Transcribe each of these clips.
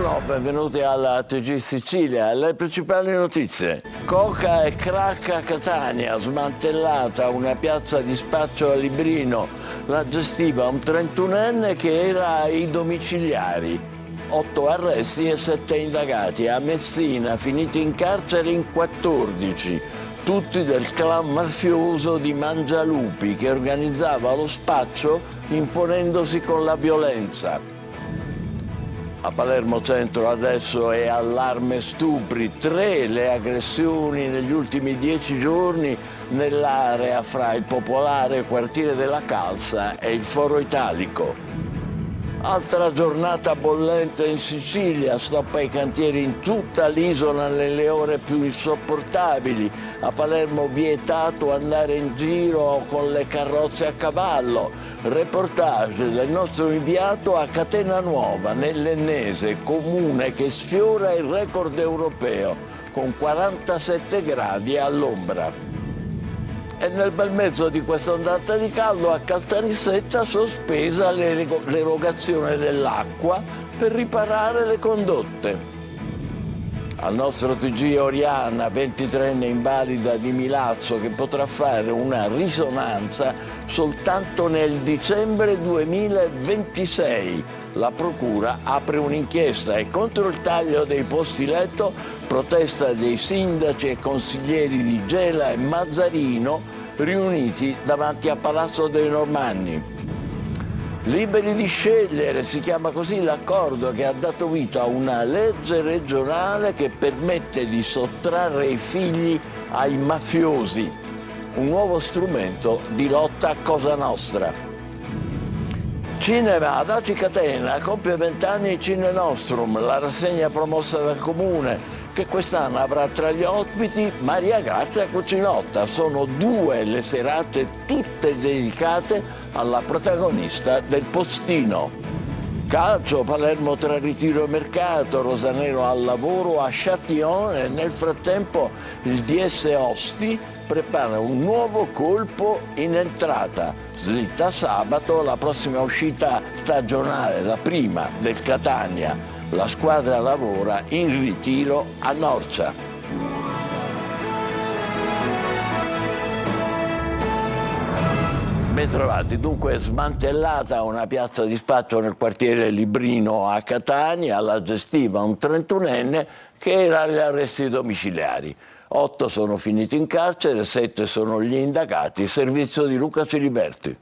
Buongiorno, benvenuti alla TG Sicilia. Le principali notizie. Coca e crack a Catania, smantellata una piazza di spaccio a Librino. La gestiva un 31enne che era ai domiciliari. 8 arresti e 7 indagati. A Messina, finiti in carcere in 14. Tutti del clan mafioso di Mangialupi che organizzava lo spaccio imponendosi con la violenza. A Palermo Centro adesso è allarme stupri, 3 le aggressioni negli ultimi 10 giorni nell'area fra il Popolare, quartiere della Calza e il Foro Italico. Altra giornata bollente in Sicilia, stop ai cantieri in tutta l'isola nelle ore più insopportabili. A Palermo vietato andare in giro con le carrozze a cavallo. Reportage del nostro inviato a Catena Nuova, nell'Ennese, comune che sfiora il record europeo, con 47 gradi all'ombra. E nel bel mezzo di questa ondata di caldo a Caltanissetta sospesa l'erogazione dell'acqua per riparare le condotte. Al nostro TG Oriana, 23enne invalida di Milazzo che potrà fare una risonanza soltanto nel dicembre 2026. La procura apre un'inchiesta e contro il taglio dei posti letto protesta dei sindaci e consiglieri di Gela e Mazzarino riuniti davanti a Palazzo dei Normanni. Liberi di scegliere, si chiama così l'accordo che ha dato vita a una legge regionale che permette di sottrarre i figli ai mafiosi, un nuovo strumento di lotta a Cosa Nostra. Cinema, ad Aci Catena compie 20 anni Cine Nostrum, la rassegna promossa dal Comune, che quest'anno avrà tra gli ospiti Maria Grazia Cucinotta. Sono 2 le serate tutte dedicate alla protagonista del postino. Calcio, Palermo tra ritiro e mercato, Rosanero al lavoro a Châtillon e nel frattempo il DS Osti prepara un nuovo colpo in entrata. Slitta sabato la prossima uscita stagionale, la prima del Catania. La squadra lavora in ritiro a Norcia. Bentrovati, dunque smantellata una piazza di spaccio nel quartiere Librino a Catania, la gestiva un 31enne che era agli arresti domiciliari. 8 sono finiti in carcere, 7 sono gli indagati. Servizio di Luca Ciliberti.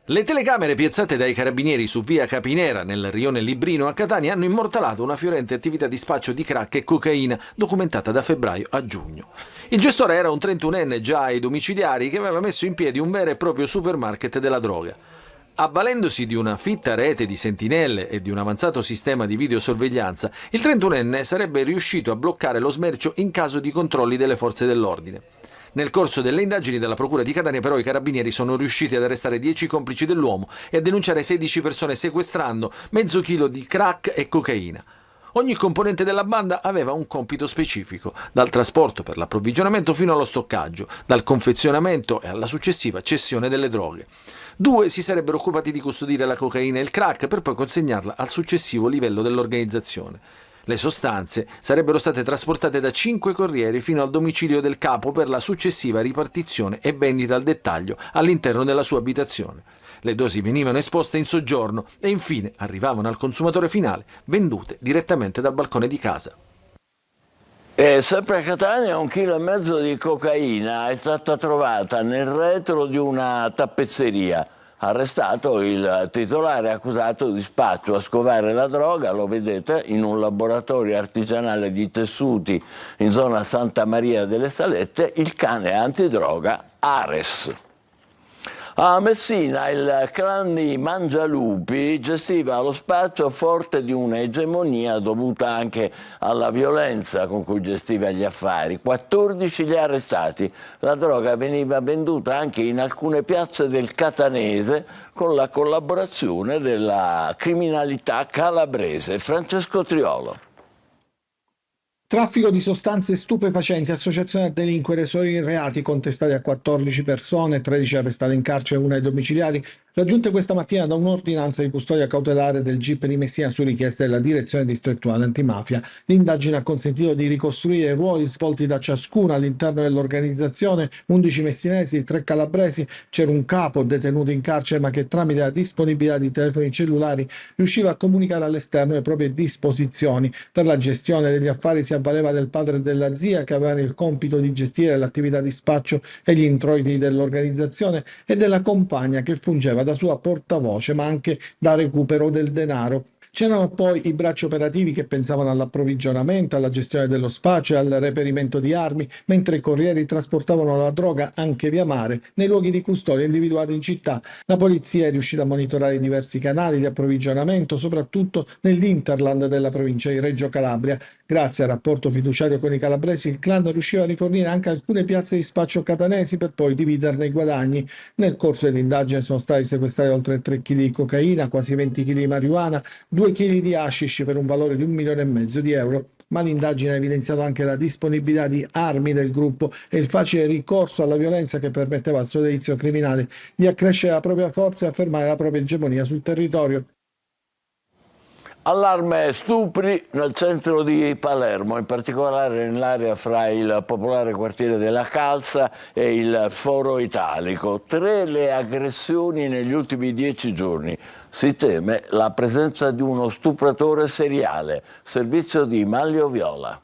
Le telecamere piazzate dai carabinieri su via Capinera nel rione Librino a Catania hanno immortalato una fiorente attività di spaccio di crack e cocaina documentata da febbraio a giugno. Il gestore era un 31enne già ai domiciliari che aveva messo in piedi un vero e proprio supermarket della droga. Avvalendosi di una fitta rete di sentinelle e di un avanzato sistema di videosorveglianza, il 31enne sarebbe riuscito a bloccare lo smercio in caso di controlli delle forze dell'ordine. Nel corso delle indagini della Procura di Catania però i carabinieri sono riusciti ad arrestare 10 complici dell'uomo e a denunciare 16 persone sequestrando mezzo chilo di crack e cocaina. Ogni componente della banda aveva un compito specifico, dal trasporto per l'approvvigionamento fino allo stoccaggio, dal confezionamento e alla successiva cessione delle droghe. 2 si sarebbero occupati di custodire la cocaina e il crack per poi consegnarla al successivo livello dell'organizzazione. Le sostanze sarebbero state trasportate da 5 corrieri fino al domicilio del capo per la successiva ripartizione e vendita al dettaglio all'interno della sua abitazione. Le dosi venivano esposte in soggiorno e infine arrivavano al consumatore finale, vendute direttamente dal balcone di casa. E sempre a Catania 1,5 kg di cocaina è stata trovata nel retro di una tappezzeria. Arrestato il titolare accusato di spaccio a scovare la droga, lo vedete, in un laboratorio artigianale di tessuti in zona Santa Maria delle Salette, il cane antidroga Ares. A Messina il clan di Mangialupi gestiva lo spaccio forte di un'egemonia dovuta anche alla violenza con cui gestiva gli affari. 14 gli arrestati. La droga veniva venduta anche in alcune piazze del Catanese con la collaborazione della criminalità calabrese. Francesco Triolo. Traffico di sostanze stupefacenti, associazione a delinquere, solo i reati contestati a 14 persone, 13 arrestate in carcere, 1 ai domiciliari, raggiunte questa mattina da un'ordinanza di custodia cautelare del GIP di Messina su richiesta della Direzione Distrettuale Antimafia. L'indagine ha consentito di ricostruire i ruoli svolti da ciascuna all'interno dell'organizzazione, 11 messinesi, 3 calabresi, c'era un capo detenuto in carcere ma che tramite la disponibilità di telefoni cellulari riusciva a comunicare all'esterno le proprie disposizioni. Per la gestione degli affari si avvaleva del padre e della zia che avevano il compito di gestire l'attività di spaccio e gli introiti dell'organizzazione e della compagna che fungeva da sua portavoce ma anche da recupero del denaro. C'erano poi i bracci operativi che pensavano all'approvvigionamento, alla gestione dello spaccio e al reperimento di armi, mentre i corrieri trasportavano la droga anche via mare nei luoghi di custodia individuati in città. La polizia è riuscita a monitorare i diversi canali di approvvigionamento, soprattutto nell'hinterland della provincia di Reggio Calabria. Grazie al rapporto fiduciario con i calabresi, il clan riusciva a rifornire anche alcune piazze di spaccio catanesi per poi dividerne i guadagni. Nel corso dell'indagine sono stati sequestrati oltre 3 kg di cocaina, quasi 20 kg di marijuana, 2 kg di hashish per un valore di 1,5 milioni di euro, ma l'indagine ha evidenziato anche la disponibilità di armi del gruppo e il facile ricorso alla violenza che permetteva al sodalizio criminale di accrescere la propria forza e affermare la propria egemonia sul territorio. Allarme stupri nel centro di Palermo, in particolare nell'area fra il popolare quartiere della Calza e il Foro Italico. 3 le aggressioni negli ultimi 10 giorni. Si teme la presenza di uno stupratore seriale. Servizio di Manlio Viola.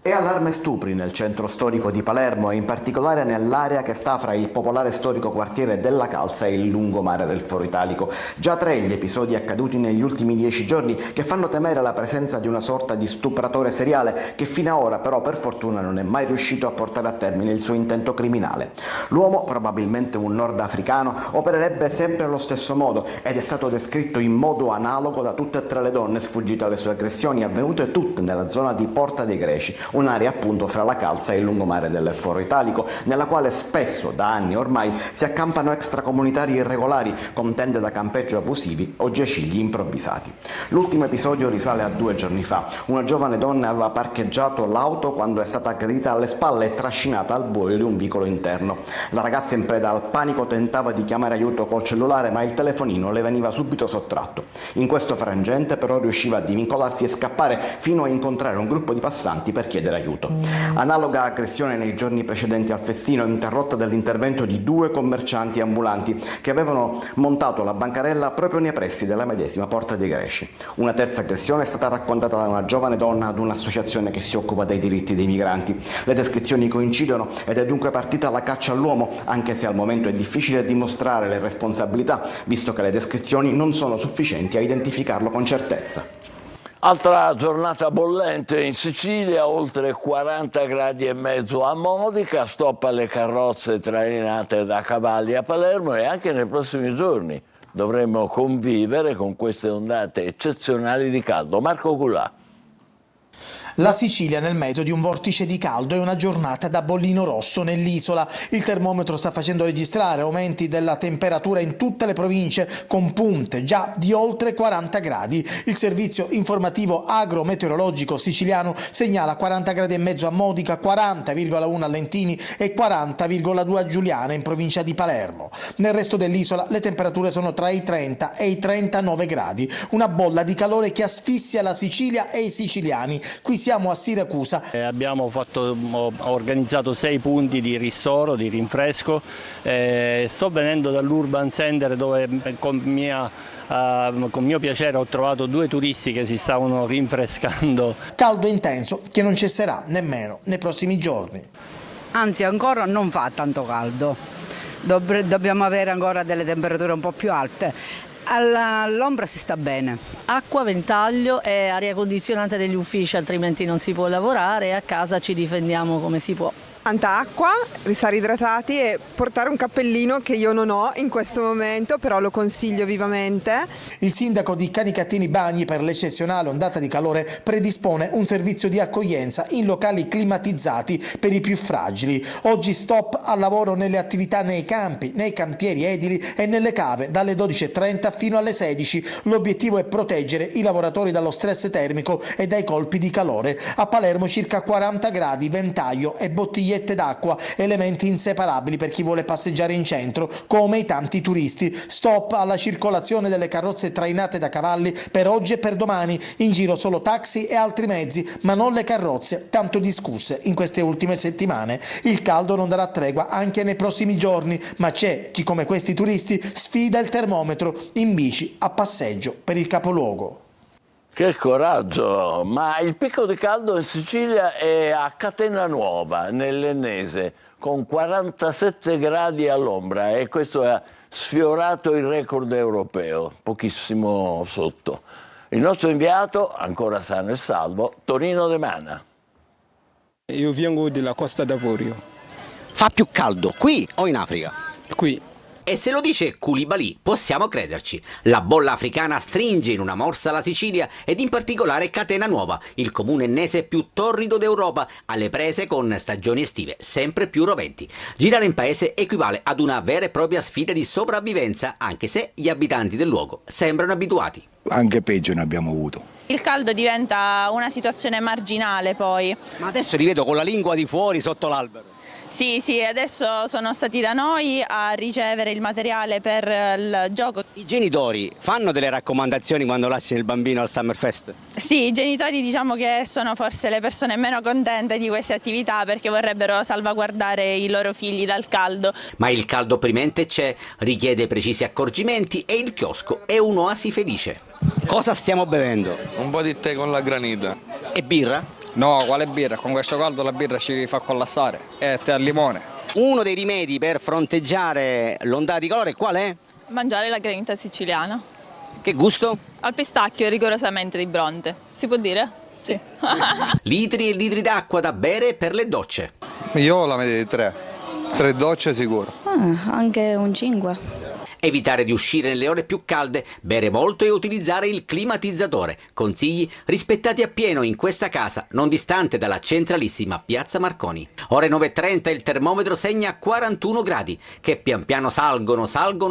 E allarme stupri nel centro storico di Palermo e in particolare nell'area che sta fra il popolare storico quartiere della Calza e il lungomare del Foro Italico. Già 3 gli episodi accaduti negli ultimi 10 giorni che fanno temere la presenza di una sorta di stupratore seriale che fino ad ora però per fortuna non è mai riuscito a portare a termine il suo intento criminale. L'uomo, probabilmente un nordafricano, opererebbe sempre allo stesso modo ed è stato descritto in modo analogo da tutte e 3 le donne sfuggite alle sue aggressioni, avvenute tutte nella zona di Porta dei Greci, un'area appunto fra la Calza e il lungomare del Foro Italico, nella quale spesso, da anni ormai, si accampano extracomunitari irregolari con tende da campeggio abusivi o giacigli improvvisati. L'ultimo episodio risale a 2 giorni fa. Una giovane donna aveva parcheggiato l'auto quando è stata aggredita alle spalle e trascinata al buio di un vicolo interno. La ragazza, in preda al panico, tentava di chiamare aiuto col cellulare, ma il telefonino le veniva subito sottratto. In questo frangente però riusciva a divincolarsi e scappare fino a incontrare un gruppo di passanti per chiedere aiuto. Analoga aggressione nei giorni precedenti al festino, interrotta dall'intervento di 2 commercianti ambulanti che avevano montato la bancarella proprio nei pressi della medesima Porta dei Greci. Una terza aggressione è stata raccontata da una giovane donna ad un'associazione che si occupa dei diritti dei migranti. Le descrizioni coincidono ed è dunque partita la caccia all'uomo, anche se al momento è difficile dimostrare le responsabilità, visto che le descrizioni non sono sufficienti a identificarlo con certezza. Altra giornata bollente in Sicilia, oltre 40 gradi e mezzo a Modica, stop alle carrozze trainate da cavalli a Palermo e anche nei prossimi giorni dovremo convivere con queste ondate eccezionali di caldo. Marco Culà. La Sicilia nel mezzo di un vortice di caldo e una giornata da bollino rosso nell'isola. Il termometro sta facendo registrare aumenti della temperatura in tutte le province con punte già di oltre 40 gradi. Il servizio informativo agrometeorologico siciliano segnala 40 gradi e mezzo a Modica, 40,1 a Lentini e 40,2 a Giuliana in provincia di Palermo. Nel resto dell'isola le temperature sono tra i 30 e i 39 gradi. Una bolla di calore che asfissia la Sicilia e i siciliani. Qui siamo a Siracusa. Abbiamo organizzato 6 punti di ristoro, di rinfresco. Sto venendo dall'Urban Center dove con mio piacere ho trovato 2 turisti che si stavano rinfrescando. Caldo intenso che non cesserà nemmeno nei prossimi giorni. Anzi, ancora non fa tanto caldo. Dobbiamo avere ancora delle temperature un po' più alte. All'ombra si sta bene. Acqua, ventaglio e aria condizionata degli uffici, altrimenti non si può lavorare e a casa ci difendiamo come si può. Tanta acqua, restare idratati e portare un cappellino che io non ho in questo momento, però lo consiglio vivamente. Il sindaco di Canicattini Bagni, per l'eccezionale ondata di calore, predispone un servizio di accoglienza in locali climatizzati per i più fragili. Oggi stop al lavoro nelle attività nei campi, nei cantieri edili e nelle cave dalle 12:30 fino alle 16. L'obiettivo è proteggere i lavoratori dallo stress termico e dai colpi di calore. A Palermo circa 40 gradi, ventaglio e bottigliette d'acqua, elementi inseparabili per chi vuole passeggiare in centro, come i tanti turisti. Stop alla circolazione delle carrozze trainate da cavalli per oggi e per domani, in giro solo taxi e altri mezzi, ma non le carrozze, tanto discusse in queste ultime settimane. Il caldo non darà tregua anche nei prossimi giorni, ma c'è chi come questi turisti sfida il termometro in bici a passeggio per il capoluogo. Che coraggio! Ma il picco di caldo in Sicilia è a Catena Nuova, nell'Ennese, con 47 gradi all'ombra e questo ha sfiorato il record europeo, pochissimo sotto. Il nostro inviato, ancora sano e salvo, Tonino De Mana. Io vengo dalla Costa d'Avorio. Fa più caldo qui o in Africa? Qui. E se lo dice Koulibaly, possiamo crederci. La bolla africana stringe in una morsa la Sicilia ed in particolare Catena Nuova, il comune ennese più torrido d'Europa, alle prese con stagioni estive sempre più roventi. Girare in paese equivale ad una vera e propria sfida di sopravvivenza, anche se gli abitanti del luogo sembrano abituati. Anche peggio ne abbiamo avuto. Il caldo diventa una situazione marginale poi. Ma adesso li vedo con la lingua di fuori sotto l'albero. Sì, adesso sono stati da noi a ricevere il materiale per il gioco. I genitori fanno delle raccomandazioni quando lasciano il bambino al Summerfest? Sì, i genitori diciamo che sono forse le persone meno contente di queste attività perché vorrebbero salvaguardare i loro figli dal caldo. Ma il caldo opprimente c'è, richiede precisi accorgimenti e il chiosco è un'oasi felice. Cosa stiamo bevendo? Un po' di tè con la granita. E birra? No, quale birra? Con questo caldo la birra ci fa collassare. È tè al limone. Uno dei rimedi per fronteggiare l'ondata di calore qual è? Mangiare la granita siciliana. Che gusto? Al pistacchio, rigorosamente di Bronte. Si può dire? Sì. Litri e litri d'acqua da bere per le docce. Io la media di 3. 3 docce sicuro. Anche un 5. Evitare di uscire nelle ore più calde, bere molto e utilizzare il climatizzatore. Consigli rispettati appieno in questa casa, non distante dalla centralissima Piazza Marconi. Ore 9:30 il termometro segna 41 gradi, che pian piano salgono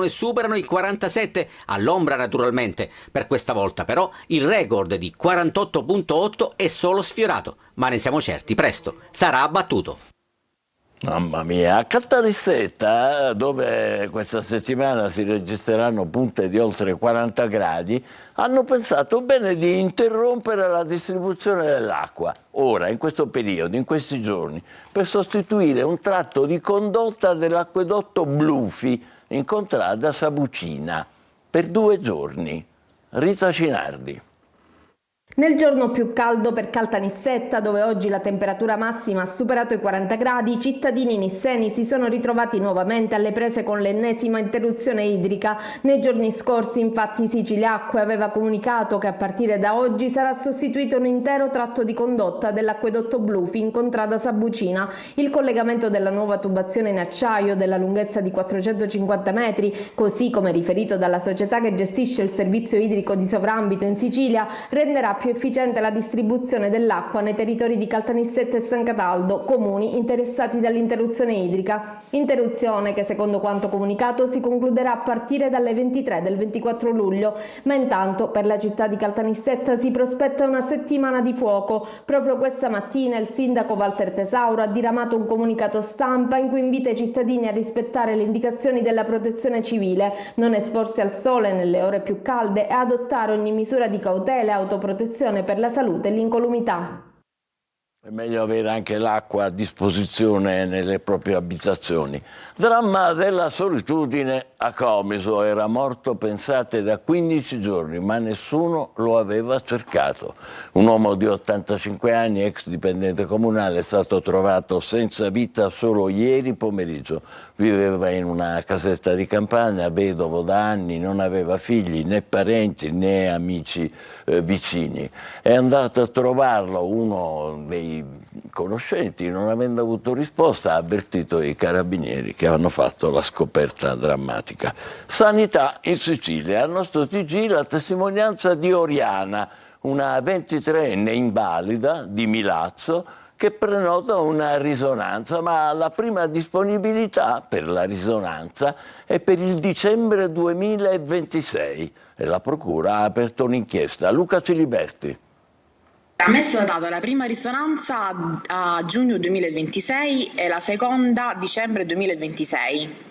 e superano i 47, all'ombra naturalmente. Per questa volta però il record di 48,8 è solo sfiorato, ma ne siamo certi, presto sarà abbattuto. Mamma mia, a Caltanissetta, dove questa settimana si registreranno punte di oltre 40 gradi, hanno pensato bene di interrompere la distribuzione dell'acqua, ora, in questo periodo, in questi giorni, per sostituire un tratto di condotta dell'acquedotto Blufi in contrada Sabucina, per 2 giorni. Rita Cinardi. Nel giorno più caldo per Caltanissetta, dove oggi la temperatura massima ha superato i 40 gradi, i cittadini nisseni si sono ritrovati nuovamente alle prese con l'ennesima interruzione idrica. Nei giorni scorsi, infatti, Siciliacque aveva comunicato che a partire da oggi sarà sostituito un intero tratto di condotta dell'acquedotto Blufi in contrada Sabucina. Il collegamento della nuova tubazione in acciaio della lunghezza di 450 metri, così come riferito dalla società che gestisce il servizio idrico di sovrambito in Sicilia, renderà più efficiente la distribuzione dell'acqua nei territori di Caltanissetta e San Cataldo, comuni interessati dall'interruzione idrica. Interruzione che, secondo quanto comunicato, si concluderà a partire dalle 23 del 24 luglio, ma intanto per la città di Caltanissetta si prospetta una settimana di fuoco. Proprio questa mattina il sindaco Walter Tesauro ha diramato un comunicato stampa in cui invita i cittadini a rispettare le indicazioni della protezione civile, non esporsi al sole nelle ore più calde e adottare ogni misura di cautela e autoprotezione per la salute e l'incolumità. È meglio avere anche l'acqua a disposizione nelle proprie abitazioni. Dramma della solitudine a Comiso. Era morto, pensate, da 15 giorni, ma nessuno lo aveva cercato. Un uomo di 85 anni, ex dipendente comunale, è stato trovato senza vita solo ieri pomeriggio. Viveva in una casetta di campagna, vedovo da anni, non aveva figli, né parenti né amici vicini. È andato a trovarlo uno dei i conoscenti, non avendo avuto risposta, ha avvertito i carabinieri che hanno fatto la scoperta drammatica. Sanità in Sicilia. Al nostro TG la testimonianza di Oriana, una 23enne invalida di Milazzo, che prenota una risonanza, ma la prima disponibilità per la risonanza è per il dicembre 2026 e la procura ha aperto un'inchiesta. Luca Ciliberti. A me è stata data la prima risonanza a giugno 2026 e la seconda a dicembre 2026.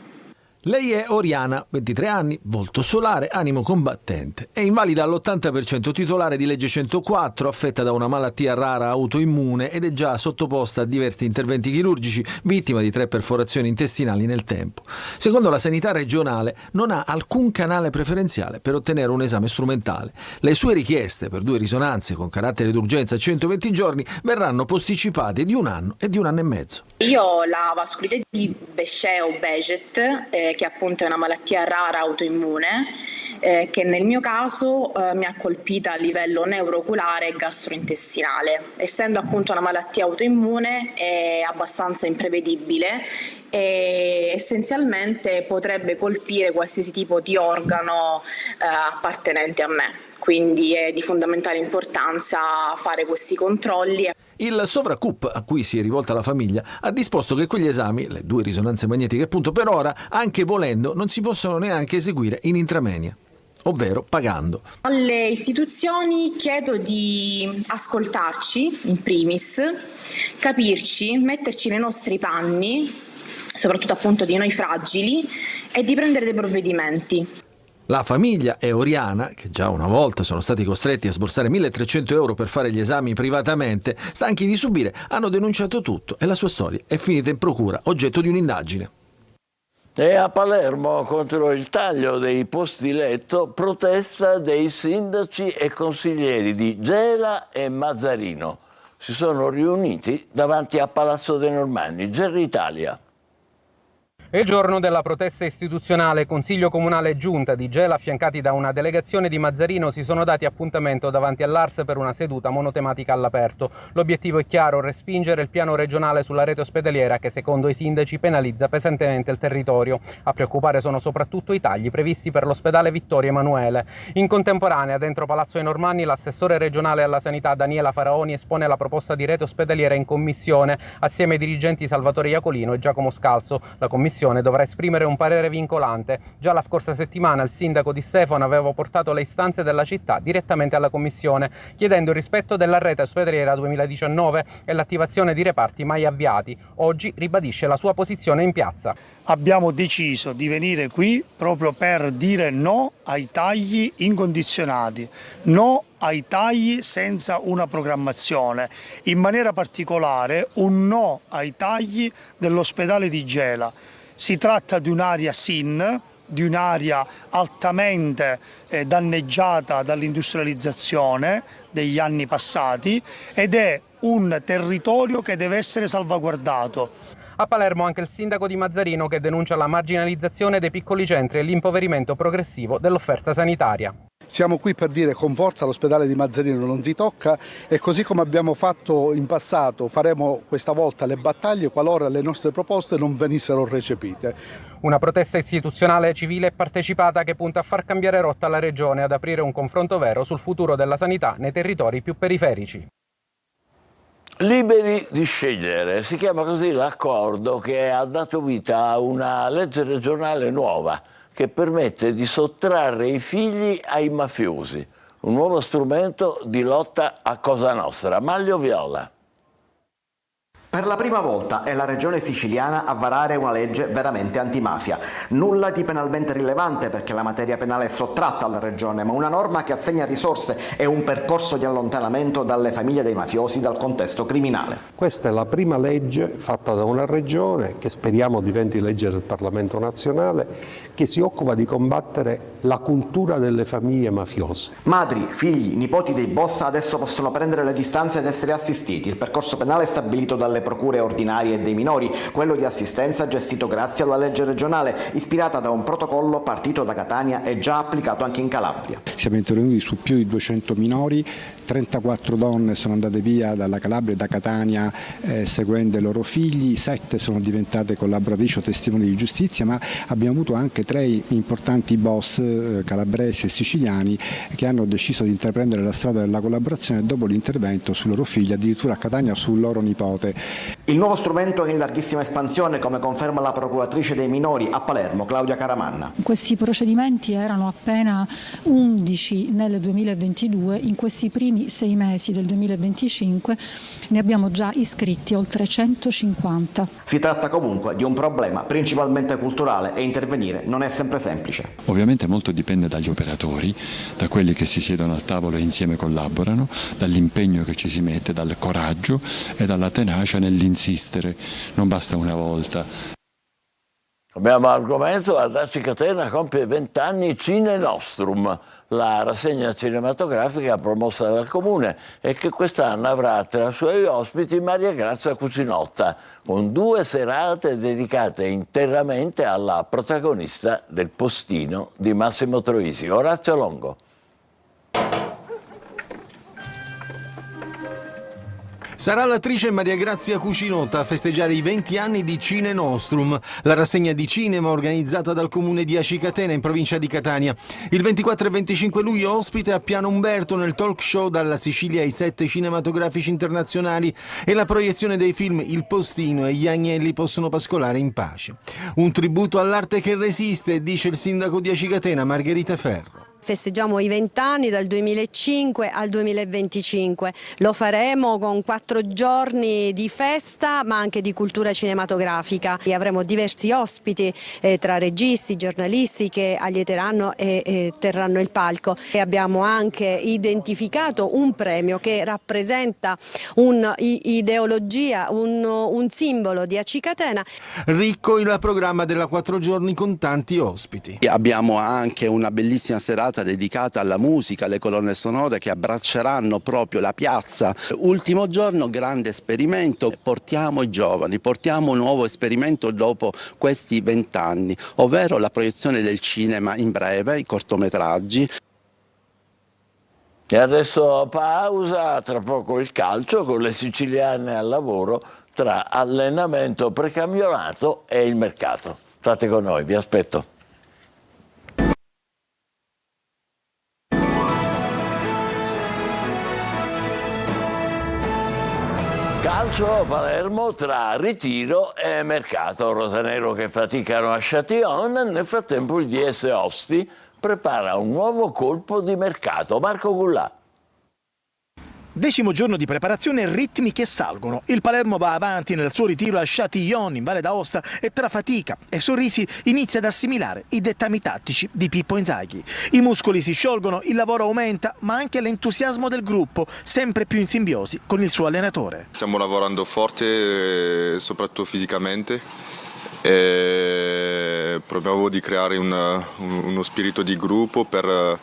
Lei è Oriana, 23 anni, volto solare, animo combattente. È invalida all'80%, titolare di legge 104, affetta da una malattia rara autoimmune ed è già sottoposta a diversi interventi chirurgici, vittima di 3 perforazioni intestinali nel tempo. Secondo la sanità regionale non ha alcun canale preferenziale per ottenere un esame strumentale. Le sue richieste per 2 risonanze con carattere d'urgenza a 120 giorni verranno posticipate di 1 anno e di 1 anno e mezzo. Io ho la vasculitis di Bechet o Behçet, che appunto è una malattia rara autoimmune, che nel mio caso mi ha colpita a livello neurooculare e gastrointestinale. Essendo appunto una malattia autoimmune è abbastanza imprevedibile e essenzialmente potrebbe colpire qualsiasi tipo di organo appartenente a me. Quindi è di fondamentale importanza fare questi controlli. Il Sovracup, a cui si è rivolta la famiglia, ha disposto che quegli esami, le 2 risonanze magnetiche appunto, per ora, anche volendo, non si possono neanche eseguire in intramenia, ovvero pagando. Alle istituzioni chiedo di ascoltarci in primis, capirci, metterci nei nostri panni, soprattutto appunto di noi fragili, e di prendere dei provvedimenti. La famiglia e Oriana, che già una volta sono stati costretti a sborsare 1.300 euro per fare gli esami privatamente, stanchi di subire, hanno denunciato tutto e la sua storia è finita in procura, oggetto di un'indagine. E a Palermo, contro il taglio dei posti letto, protesta dei sindaci e consiglieri di Gela e Mazzarino. Si sono riuniti davanti a Palazzo dei Normanni. Gerry Italia. È il giorno della protesta istituzionale. Consiglio Comunale e Giunta di Gela, affiancati da una delegazione di Mazzarino, si sono dati appuntamento davanti all'Ars per una seduta monotematica all'aperto. L'obiettivo è chiaro: respingere il piano regionale sulla rete ospedaliera che, secondo i sindaci, penalizza pesantemente il territorio. A preoccupare sono soprattutto i tagli previsti per l'ospedale Vittorio Emanuele. In contemporanea, dentro Palazzo ai Normanni, l'assessore regionale alla sanità Daniela Faraoni espone la proposta di rete ospedaliera in commissione, assieme ai dirigenti Salvatore Iacolino e Giacomo Scalzo. La commissione dovrà esprimere un parere vincolante. Già la scorsa settimana il sindaco Di Stefano aveva portato le istanze della città direttamente alla commissione, chiedendo il rispetto della rete ospedaliera 2019 e l'attivazione di reparti mai avviati. Oggi ribadisce la sua posizione in piazza. Abbiamo deciso di venire qui proprio per dire no ai tagli incondizionati, no ai tagli senza una programmazione, in maniera particolare un no ai tagli dell'ospedale di Gela. Si tratta di un'area SIN, di un'area altamente danneggiata dall'industrializzazione degli anni passati ed è un territorio che deve essere salvaguardato. A Palermo anche il sindaco di Mazzarino, che denuncia la marginalizzazione dei piccoli centri e l'impoverimento progressivo dell'offerta sanitaria. Siamo qui per dire con forza all'ospedale di Mazzarino non si tocca e così come abbiamo fatto in passato faremo questa volta le battaglie qualora le nostre proposte non venissero recepite. Una protesta istituzionale civile e partecipata che punta a far cambiare rotta alla regione e ad aprire un confronto vero sul futuro della sanità nei territori più periferici. Liberi di scegliere, si chiama così l'accordo che ha dato vita a una legge regionale nuova che permette di sottrarre i figli ai mafiosi, un nuovo strumento di lotta a Cosa Nostra. Maglio Viola. Per la prima volta è la regione siciliana a varare una legge veramente antimafia. Nulla di penalmente rilevante perché la materia penale è sottratta alla regione, ma una norma che assegna risorse e un percorso di allontanamento dalle famiglie dei mafiosi dal contesto criminale. Questa è la prima legge fatta da una regione che speriamo diventi legge del Parlamento nazionale, che si occupa di combattere la cultura delle famiglie mafiose. Madri, figli, nipoti dei boss adesso possono prendere le distanze ed essere assistiti. Il percorso penale è stabilito dalle procure ordinarie dei minori. Quello di assistenza gestito grazie alla legge regionale, ispirata da un protocollo partito da Catania e già applicato anche in Calabria. Siamo intervenuti su più di 200 minori, 34 donne sono andate via dalla Calabria e da Catania seguendo i loro figli, 7 sono diventate collaboratrici o testimoni di giustizia, ma abbiamo avuto anche 3 importanti boss calabresi e siciliani che hanno deciso di intraprendere la strada della collaborazione dopo l'intervento sui loro figli, addirittura a Catania sul loro nipote. Il nuovo strumento è in larghissima espansione, come conferma la procuratrice dei minori a Palermo, Claudia Caramanna. Questi procedimenti erano appena 11 nel 2022, in questi primi 6 mesi del 2025 ne abbiamo già iscritti oltre 150. Si tratta comunque di un problema principalmente culturale e intervenire non è sempre semplice. Ovviamente molto dipende dagli operatori, da quelli che si siedono al tavolo e insieme collaborano, dall'impegno che ci si mette, dal coraggio e dalla tenacia nell'insistere. Non basta una volta. Abbiamo argomento, ad Aci Catena compie 20 anni Cine Nostrum, la rassegna cinematografica promossa dal Comune e che quest'anno avrà tra i suoi ospiti Maria Grazia Cucinotta, con 2 serate dedicate interamente alla protagonista del Postino di Massimo Troisi, Orazio Longo. Sarà l'attrice Maria Grazia Cucinotta a festeggiare i 20 anni di Cine Nostrum, la rassegna di cinema organizzata dal comune di Aci Catena in provincia di Catania. Il 24 e 25 luglio ospite a Piano Umberto nel talk show Dalla Sicilia ai 7 cinematografici internazionali e la proiezione dei film Il Postino e Gli agnelli possono pascolare in pace. Un tributo all'arte che resiste, dice il sindaco di Aci Catena, Margherita Ferro. Festeggiamo i 20 anni dal 2005 al 2025, lo faremo con 4 giorni di festa ma anche di cultura cinematografica. E avremo diversi ospiti tra registi, giornalisti che allieteranno e terranno il palco. E abbiamo anche identificato un premio che rappresenta un'ideologia, un simbolo di Aci Catena. Ricco il programma della 4 giorni con tanti ospiti. Abbiamo anche una bellissima serata dedicata alla musica, alle colonne sonore che abbracceranno proprio la piazza. Ultimo giorno, grande esperimento, portiamo i giovani, portiamo un nuovo esperimento dopo questi 20 anni, ovvero la proiezione del cinema in breve, i cortometraggi. E adesso pausa, tra poco il calcio con le siciliane al lavoro tra allenamento precampionato e il mercato. State con noi, vi aspetto. Calcio Palermo tra ritiro e mercato. Rosanero che faticano a Châtillon, nel frattempo il DS Osti prepara un nuovo colpo di mercato. Marco Gullà. 10° giorno di preparazione, ritmi che salgono. Il Palermo va avanti nel suo ritiro a Châtillon in Valle d'Aosta e tra fatica e sorrisi inizia ad assimilare i dettami tattici di Pippo Inzaghi. I muscoli si sciolgono, il lavoro aumenta, ma anche l'entusiasmo del gruppo, sempre più in simbiosi con il suo allenatore. Stiamo lavorando forte, soprattutto fisicamente. E proviamo di creare uno spirito di gruppo per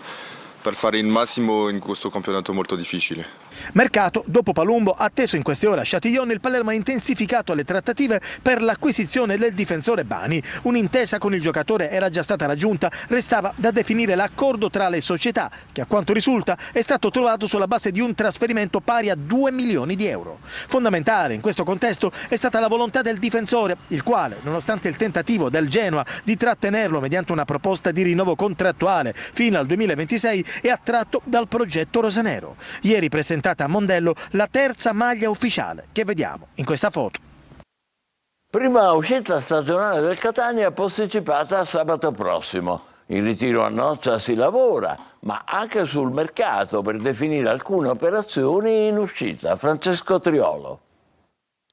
fare il massimo in questo campionato molto difficile. Mercato, dopo Palumbo, atteso in queste ore a Châtillon, il Palermo ha intensificato le trattative per l'acquisizione del difensore Bani. Un'intesa con il giocatore era già stata raggiunta, restava da definire l'accordo tra le società, che a quanto risulta è stato trovato sulla base di un trasferimento pari a 2 milioni di euro. Fondamentale in questo contesto è stata la volontà del difensore, il quale, nonostante il tentativo del Genoa di trattenerlo mediante una proposta di rinnovo contrattuale fino al 2026, è attratto dal progetto rosanero. Ieri presentata a Mondello la terza maglia ufficiale che vediamo in questa foto. Prima uscita stagionale del Catania posticipata a sabato prossimo. In ritiro a Noccia si lavora, ma anche sul mercato per definire alcune operazioni in uscita. Francesco Triolo.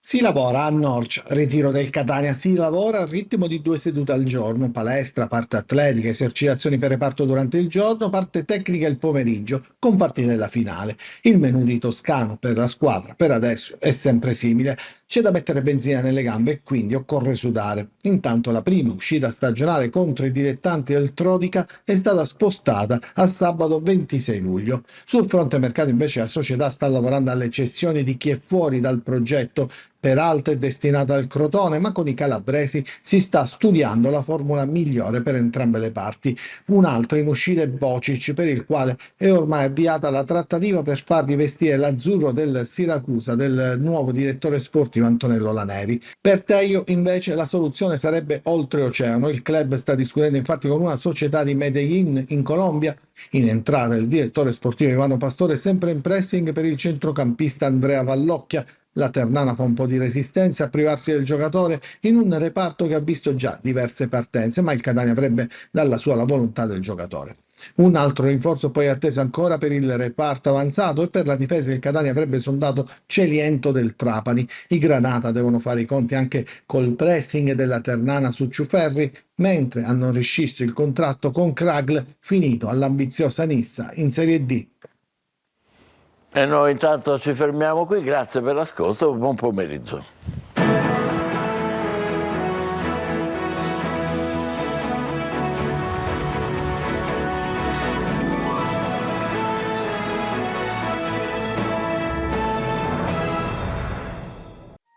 Si lavora a Norcia, ritiro del Catania, si lavora al ritmo di 2 sedute al giorno, palestra, parte atletica, esercitazioni per reparto durante il giorno, parte tecnica il pomeriggio, con partita della finale. Il menù di Toscano per la squadra per adesso è sempre simile, c'è da mettere benzina nelle gambe e quindi occorre sudare. Intanto la prima uscita stagionale contro i dilettanti del Trodica è stata spostata a sabato 26 luglio. Sul fronte mercato invece la società sta lavorando alle cessioni di chi è fuori dal progetto. Peralta è destinata al Crotone, ma con i calabresi si sta studiando la formula migliore per entrambe le parti. Un altro in uscita è Bocic, per il quale è ormai avviata la trattativa per far rivestire l'azzurro del Siracusa del nuovo direttore sportivo Antonello Laneri. Per Tejo invece la soluzione sarebbe oltreoceano. Il club sta discutendo infatti con una società di Medellin in Colombia. In entrata il direttore sportivo Ivano Pastore, sempre in pressing per il centrocampista Andrea Vallocchia. La Ternana fa un po' di resistenza a privarsi del giocatore in un reparto che ha visto già diverse partenze, ma il Catania avrebbe dalla sua la volontà del giocatore. Un altro rinforzo poi atteso ancora per il reparto avanzato e per la difesa il Catania avrebbe sondato Celiento del Trapani. I Granata devono fare i conti anche col pressing della Ternana su Ciuferri, mentre hanno rescisso il contratto con Kragl finito all'ambiziosa Nissa in Serie D. E noi intanto ci fermiamo qui, grazie per l'ascolto, buon pomeriggio.